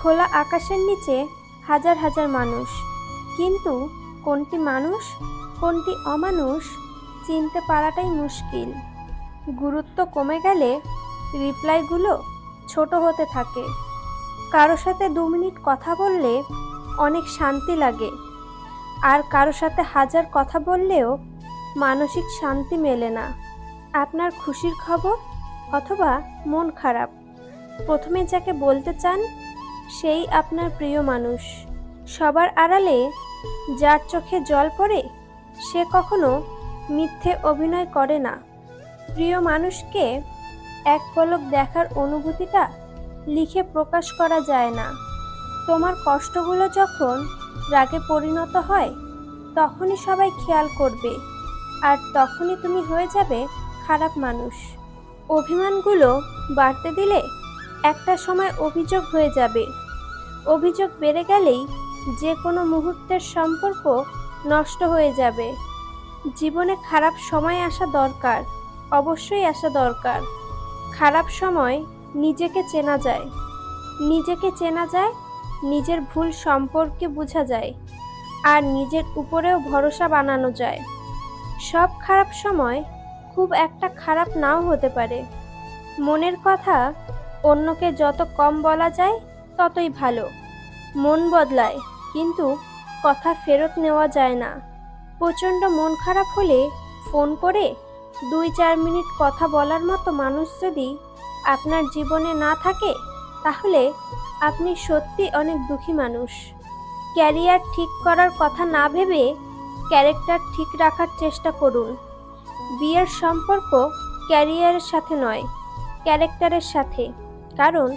খোলা আকাশের নিচে হাজার হাজার মানুষ, কিন্তু কোনটি মানুষ কোনটি অমানুষ চিনতে পারাটাই মুশকিল। গুরুত্ব কমে গেলে রিপ্লাইগুলো ছোট হতে থাকে। কারো সাথে 2 মিনিট কথা বললে অনেক শান্তি লাগে, আর কারো সাথে হাজার কথা বললেও মানসিক শান্তি মেলে না। আপনার খুশির খবর অথবা মন খারাপ, প্রথমে যাকে বলতে চান সেই আপনার প্রিয় মানুষ। সবার আড়ালে যার চোখে জল পড়ে সে কখনো মিথ্যে অভিনয় করে না। প্রিয় মানুষকে এক পলক দেখার অনুভূতিটা লিখে প্রকাশ করা যায় না। তোমার কষ্টগুলো যখন রাগে পরিণত হয় তখনই সবাই খেয়াল করবে, আর তখনই তুমি হয়ে যাবে খারাপ মানুষ। অভিমানগুলো বাড়তে দিলে একটা সময় অভিযোগ হয়ে যাবে। অভিযোগ বেড়ে গেলেই যে কোনো মুহূর্তের সম্পর্ক নষ্ট হয়ে যাবে। জীবনে খারাপ সময় আসা দরকার, অবশ্যই আসা দরকার। খারাপ সময় নিজেকে চেনা যায়, নিজের ভুল সম্পর্কে বোঝা যায়, আর নিজের উপরেও ভরসা বানানো যায়। সব খারাপ সময় খুব একটা খারাপ নাও হতে পারে। মনের কথা অন্যকে যত কম বলা যায় ততই ভালো। মন বদলায়, কিন্তু কথা ফেরত নেওয়া যায় না। প্রচণ্ড মন খারাপ হলে ফোন করে 2-4 মিনিট কথা বলার মতো মানুষ যদি আপনার জীবনে না থাকে তাহলে আপনি সত্যি অনেক দুঃখী মানুষ। ক্যারিয়ার ঠিক করার কথা না ভেবে ক্যারেক্টার ঠিক রাখার চেষ্টা করুন। বিয়ের সম্পর্ক ক্যারিয়ারের সাথে নয়, ক্যারেক্টারের সাথে। কারণ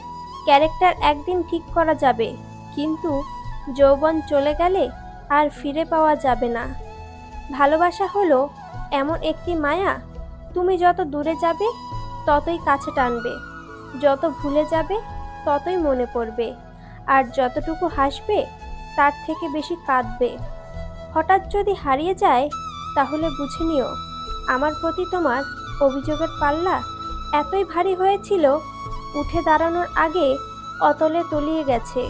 ক্যারেক্টার একদিন ঠিক করা যাবে, কিন্তু যৌবন চলে গেলে আর ফিরে পাওয়া যাবে না। ভালোবাসা হলো এমন একটি মায়া, তুমি যত দূরে যাবে ততই কাছে টানবে, যত ভুলে যাবে ততই মনে পড়বে, আর যতটুকু হাসবে তার থেকে বেশি কাঁদবে। হঠাৎ যদি হারিয়ে যায় তাহলে বুঝে নিও আমার প্রতি তোমার অভিযোগের পাল্লা এতই ভারী হয়েছিল, উঠে দাঁড়ানোর আগে অতলে তলিয়ে গেছে।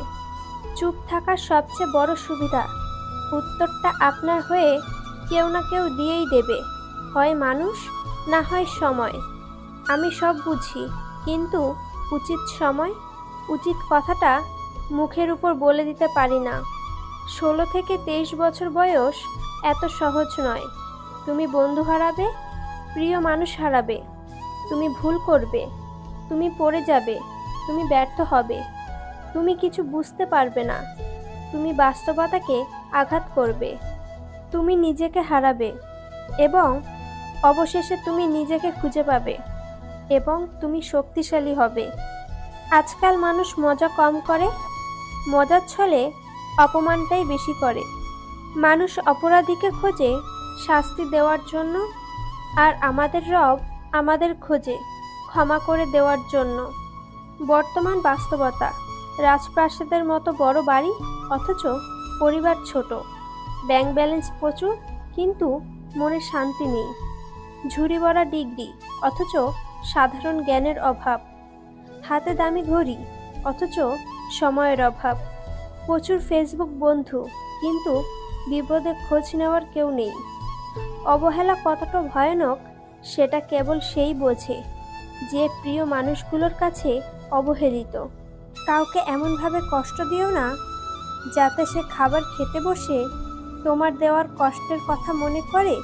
চুপ থাকা সবচেয়ে বড় সুবিধা। উত্তরটা আপনার হয়ে কেউ না কেউ দিয়েই দেবে, হয় মানুষ না হয় সময়। আমি সব বুঝি, কিন্তু উচিত সময়, উচিত কথাটা মুখের উপর বলে দিতে পারি না। 16 থেকে 23 বছর বয়স এত সহজ নয়। তুমি বন্ধু হারাবে, প্রিয় মানুষ হারাবে, তুমি ভুল করবে, তুমি পড়ে যাবে, তুমি ব্যর্থ হবে, তুমি কিছু বুঝতে পারবে না, তুমি বাস্তবতাকে আঘাত করবে, তুমি নিজেকে হারাবে, এবং অবশেষে তুমি নিজেকে খুঁজে পাবে, এবং তুমি শক্তিশালী হবে। আজকাল মানুষ মজা কম করে, মজার ছলে অপমানটাই বেশি করে। মানুষ অপরাধীকে খোঁজে শাস্তি দেওয়ার জন্য, আর আমাদের রব আমাদের খোঁজে ক্ষমা করে দেওয়ার জন্য। বর্তমান বাস্তবতা, রাজপ্রাসাদের মতো বড় বাড়ি অথচ পরিবার ছোট, ব্যাংক ব্যালেন্স প্রচুর কিন্তু মনে শান্তি নেই, ঝুড়ি ভরা ডিগ্রি অথচ সাধারণ জ্ঞানের অভাব, হাতে দামি ঘড়ি অথচ সময়ের অভাব, প্রচুর ফেসবুক বন্ধু কিন্তু বিপদে খোঁজ নেওয়ার কেউ নেই। অবহেলা কতটা ভয়ানক সেটা কেবল সেই বোঝে যে প্রিয় মানুষগুলোর কাছে অবহেলিত। কাউকে এমনভাবে কষ্ট দিও না যাতে সে খাবার খেতে বসে তোমার দেওয়ার কষ্টের কথা মনে করে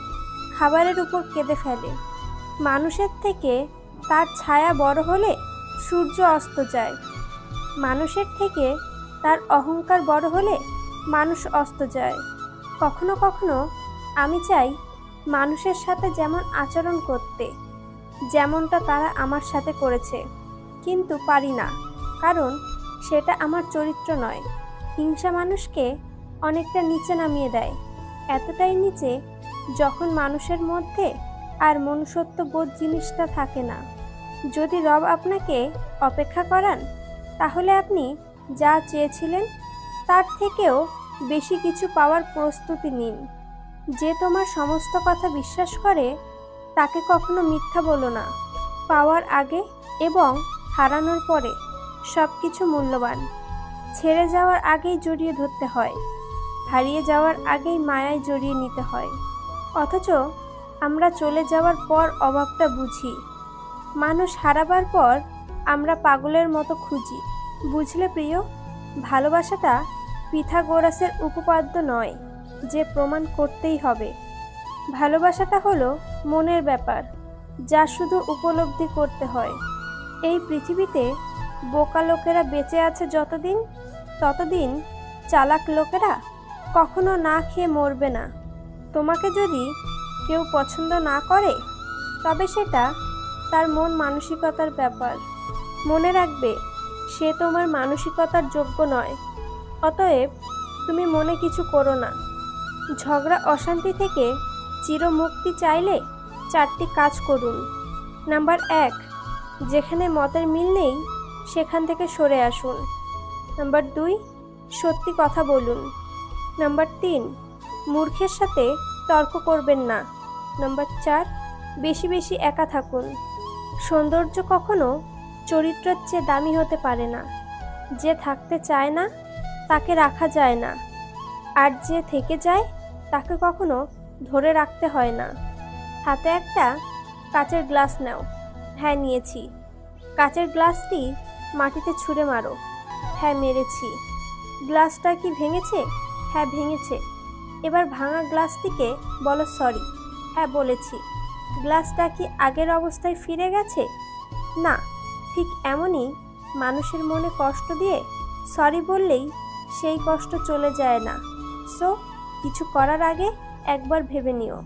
খাবারের উপর কেঁদে ফেলে। মানুষের থেকে তার ছায়া বড় হলে সূর্য অস্ত যায়, মানুষের থেকে তার অহংকার বড় হলে মানুষ অস্ত যায়। কখনো কখনো আমি চাই মানুষের সাথে যেমন আচরণ করতে, যেমনটা তারা আমার সাথে করেছে, কিন্তু পারি না, কারণ সেটা আমার চরিত্র নয়। হিংসা মানুষকে অনেকটা নিচে নামিয়ে দেয়, এতটাই নিচে যখন মানুষের মধ্যে আর মনুষ্যত্ব বোধ জিনিসটা থাকে না। যদি রব আপনাকে অপেক্ষা করান তাহলে আপনি যা চেয়েছিলেন তার থেকেও বেশি কিছু পাওয়ার প্রস্তুতি নিন। যে তোমার সমস্ত কথা বিশ্বাস করে তাকে কখনো মিথ্যা বলো না। পাওয়ার আগে এবং হারানোর পরে সব কিছু মূল্যবান। ছেড়ে যাওয়ার আগেই জড়িয়ে ধরতে হয়, হারিয়ে যাওয়ার আগেই মায়ায় জড়িয়ে নিতে হয়। অথচ আমরা চলে যাওয়ার পর অভাবটা বুঝি। মানুষ হারাবার পর আমরা পাগলের মতো খুঁজি। বুঝলে প্রিয়, ভালোবাসাটা পিথাগোরাসের উপপাদ্য নয় যে প্রমাণ করতেই হবে। ভালোবাসাটা হলো মনের ব্যাপার, যা শুধু উপলব্ধি করতে হয়। এই পৃথিবীতে বোকা লোকেরা বেঁচে আছে যতদিন, ততদিন চালাক লোকেরা কখনো না খেয়ে মরবে না। তোমাকে যদি কেউ পছন্দ না করে, তবে সেটা তার মন মানসিকতার ব্যাপার। মনে রাখবে, সে তোমার মানসিকতার যোগ্য নয়। অতএব তুমি মনে কিছু করো না। ঝগড়া অশান্তি থেকে চিরমুক্তি চাইলে 4টি কাজ করুন। নাম্বার 1, যেখানে মতের মিল নেই সেখান থেকে সরে আসুন। নাম্বার 2, সত্যি কথা বলুন। নাম্বার 3, মূর্খের সাথে তর্ক করবেন না। নাম্বার 4, বেশি বেশি একা থাকুন। সৌন্দর্য কখনো চরিত্রের চেয়ে দামি হতে পারে না। যে থাকতে চায় না তাকে রাখা যায় না, আর যে থেকে যায় তাকে কখনো ধরে রাখতে হয় না। হাতে একটা কাচের গ্লাস নাও। হ্যাঁ, নিয়েছি। কাচের গ্লাসটি মাটিতে ছুঁড়ে মারো। হ্যাঁ, মেরেছি। গ্লাসটা কি ভেঙেছে? হ্যাঁ, ভেঙেছে। এবার ভাঙা গ্লাসটিকে বলো সরি। হ্যাঁ, বলেছি। গ্লাসটা কি আগের অবস্থায় ফিরে গেছে? না। ঠিক এমনই মানুষের মনে কষ্ট দিয়ে সরি বললেই সেই কষ্ট চলে যায় না। সো কিছু করার আগে একবার ভেবে নিও।